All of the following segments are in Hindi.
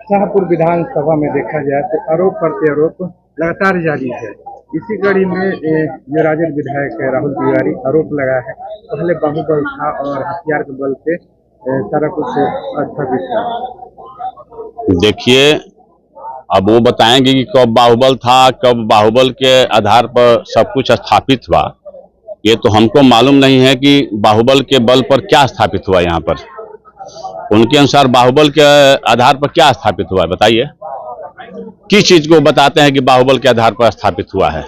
शाहपुर विधानसभा में देखा जाए तो आरोप प्रत्यारोप लगातार जारी है। इसी कड़ी में जो राजद विधायक राहुल तिवारी आरोप लगा है, पहले बाहुबल था और हथियार के बल पे सारा कुछ स्थापित था। देखिए, अब वो बताएंगे कि कब बाहुबल था, कब बाहुबल के आधार पर सब कुछ स्थापित हुआ। ये तो हमको मालूम नहीं है कि बाहुबल के बल पर क्या स्थापित हुआ। यहाँ पर उनके अनुसार बाहुबल के आधार पर क्या स्थापित हुआ है, बताइए। किस चीज को बताते हैं कि बाहुबल के आधार पर स्थापित हुआ है?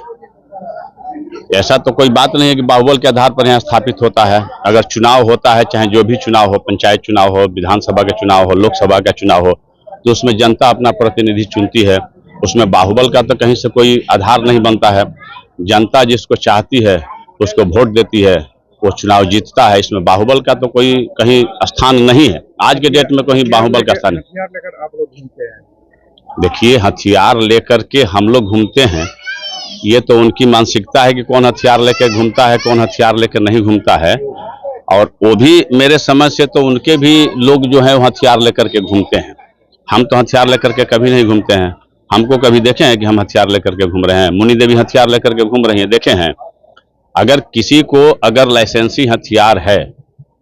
ऐसा तो कोई बात नहीं है कि बाहुबल के आधार पर यहाँ स्थापित होता है। अगर चुनाव होता है, चाहे जो भी चुनाव हो, पंचायत चुनाव हो, विधानसभा का चुनाव हो, लोकसभा का चुनाव हो, तो उसमें जनता अपना प्रतिनिधि चुनती है। उसमें बाहुबल का तो कहीं से कोई आधार नहीं बनता है। जनता जिसको चाहती है उसको वोट देती है, वो चुनाव जीतता है। इसमें बाहुबल का तो कोई कहीं स्थान नहीं है। आज के डेट में कहीं बाहुबल का स्थान नहीं। हथियार लेकर आप लोग घूमते हैं? देखिए, हथियार लेकर के हम लोग घूमते हैं, ये तो उनकी मानसिकता है कि कौन हथियार लेकर घूमता है, कौन हथियार लेकर नहीं घूमता है। और वो भी मेरे समझ से तो उनके भी लोग जो है वो हथियार लेकर के घूमते हैं। हम तो हथियार लेकर के कभी नहीं घूमते हैं। हमको कभी देखे हैं कि हम हथियार लेकर के घूम रहे हैं? मुनि देवी हथियार लेकर के घूम रही है, देखे हैं? अगर किसी को अगर लाइसेंसी हथियार है,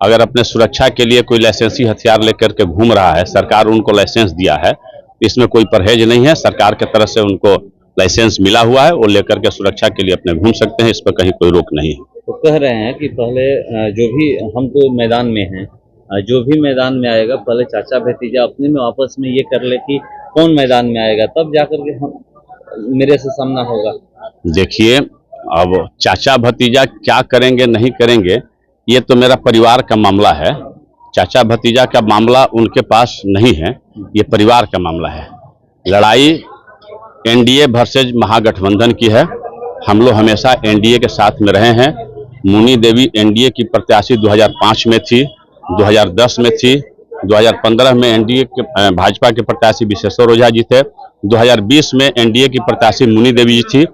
अगर अपने सुरक्षा के लिए कोई लाइसेंसी हथियार लेकर के घूम रहा है, सरकार उनको लाइसेंस दिया है, इसमें कोई परहेज नहीं है। सरकार की तरफ से उनको लाइसेंस मिला हुआ है, वो लेकर के सुरक्षा के लिए अपने घूम सकते हैं। इस पर कहीं कोई रोक नहीं है। तो कह रहे हैं कि पहले जो भी हम तो मैदान में हैं, जो भी मैदान में आएगा पहले चाचा भतीजा अपने में आपस में ये कर ले कि कौन मैदान में आएगा, तब जाकर के हम मेरे से सामना होगा। देखिए, अब चाचा भतीजा क्या करेंगे नहीं करेंगे, ये तो मेरा परिवार का मामला है। चाचा भतीजा का मामला उनके पास नहीं है, ये परिवार का मामला है। लड़ाई एनडीए वर्सेज महागठबंधन की है। हम लोग हमेशा एनडीए के साथ में रहे हैं। मुनि देवी एनडीए की प्रत्याशी 2005 में थी, 2010 में थी, 2015 में एनडीए के भाजपा के प्रत्याशी विशेश्वर ओझा जी थे, 2020 में एनडीए की प्रत्याशी मुनि देवी जी थी।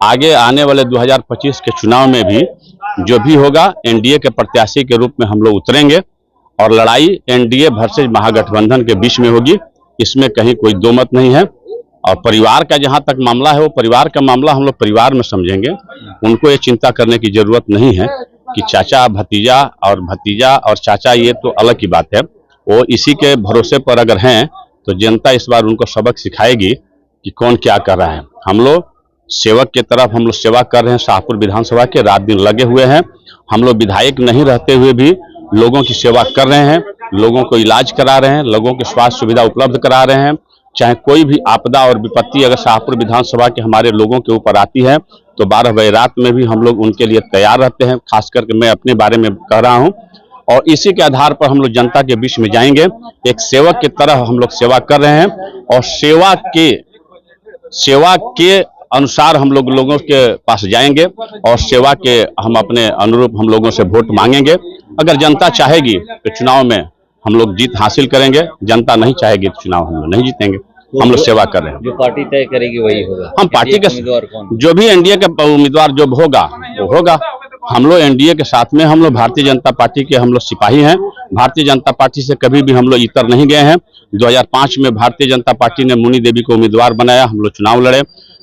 आगे आने वाले 2025 के चुनाव में भी जो भी होगा एनडीए के प्रत्याशी के रूप में हम लोग उतरेंगे और लड़ाई एनडीए वर्सेज महागठबंधन के बीच में होगी। इसमें कहीं कोई दो मत नहीं है। और परिवार का जहां तक मामला है, वो परिवार का मामला हम लोग परिवार में समझेंगे। उनको ये चिंता करने की जरूरत नहीं है कि चाचा भतीजा और चाचा, ये तो अलग की बात है। वो इसी के भरोसे पर अगर हैं तो जनता इस बार उनको सबक सिखाएगी कि कौन क्या कर रहा है। हम लोग सेवक के तरफ हम लोग सेवा कर रहे हैं। शाहपुर विधानसभा के रात दिन लगे हुए हैं। हम लोग विधायक नहीं रहते हुए भी लोगों की सेवा कर रहे हैं, लोगों को इलाज करा रहे हैं, लोगों की स्वास्थ्य सुविधा उपलब्ध करा रहे हैं। चाहे कोई भी आपदा और विपत्ति अगर शाहपुर विधानसभा के हमारे लोगों के ऊपर आती है तो 12 बजे रात में भी हम लोग उनके लिए तैयार रहते हैं। खास करके मैं अपने बारे में कह रहा हूं, और इसी के आधार पर हम लोग जनता के बीच में जाएंगे। एक सेवक की तरह हम लोग सेवा कर रहे हैं और सेवा के अनुसार हम लोगों के पास जाएंगे और सेवा के हम अपने अनुरूप हम लोगों से वोट मांगेंगे। अगर जनता चाहेगी तो चुनाव में हम लोग जीत हासिल करेंगे, जनता नहीं चाहेगी तो चुनाव हम लोग नहीं जीतेंगे। हम लोग सेवा कर रहे हैं। जो पार्टी तय करेगी वही होगा। हम पार्टी के उम्मीदवार कौन, जो भी एनडीए का उम्मीदवार जो होगा वो होगा। हम लोग एनडीए के साथ में, हम लोग भारतीय जनता पार्टी के हम लोग सिपाही हैं। भारतीय जनता पार्टी से कभी भी हम लोग इतर नहीं गए हैं। 2005 में भारतीय जनता पार्टी ने मुनि देवी को उम्मीदवार बनाया, हम लोग चुनाव लड़े।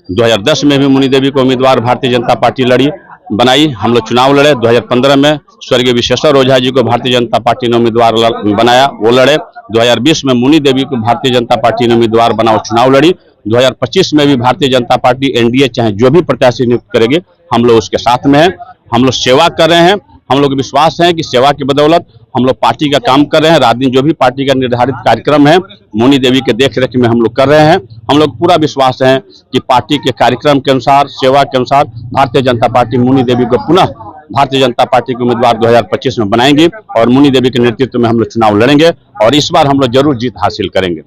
2010 में भी मुनि देवी को उम्मीदवार भारतीय जनता पार्टी बनाई, हम लोग चुनाव लड़े। 2015 में स्वर्गीय विशेश्वर ओझा जी को भारतीय जनता पार्टी ने उम्मीदवार बनाया, वो लड़े। 2020 में मुनि देवी को भारतीय जनता पार्टी ने उम्मीदवार बना, वो चुनाव लड़ी। 2025 में भी भारतीय जनता पार्टी एनडीए चाहे जो भी प्रत्याशी नियुक्त करेगी, हम लोग उसके साथ में हैं। हम लोग सेवा कर रहे हैं। हम लोग विश्वास है कि सेवा की बदौलत हम लोग पार्टी का काम कर रहे हैं। रात दिन जो भी पार्टी का निर्धारित कार्यक्रम है मुनि देवी के देखरेख में हम लोग कर रहे हैं। हम लोग पूरा विश्वास है कि पार्टी के कार्यक्रम के अनुसार, सेवा के अनुसार भारतीय जनता पार्टी मुनि देवी को पुनः भारतीय जनता पार्टी के उम्मीदवार 2025 में बनाएंगे और मुनि देवी के नेतृत्व में हम लोग चुनाव लड़ेंगे और इस बार हम लोग जरूर जीत हासिल करेंगे।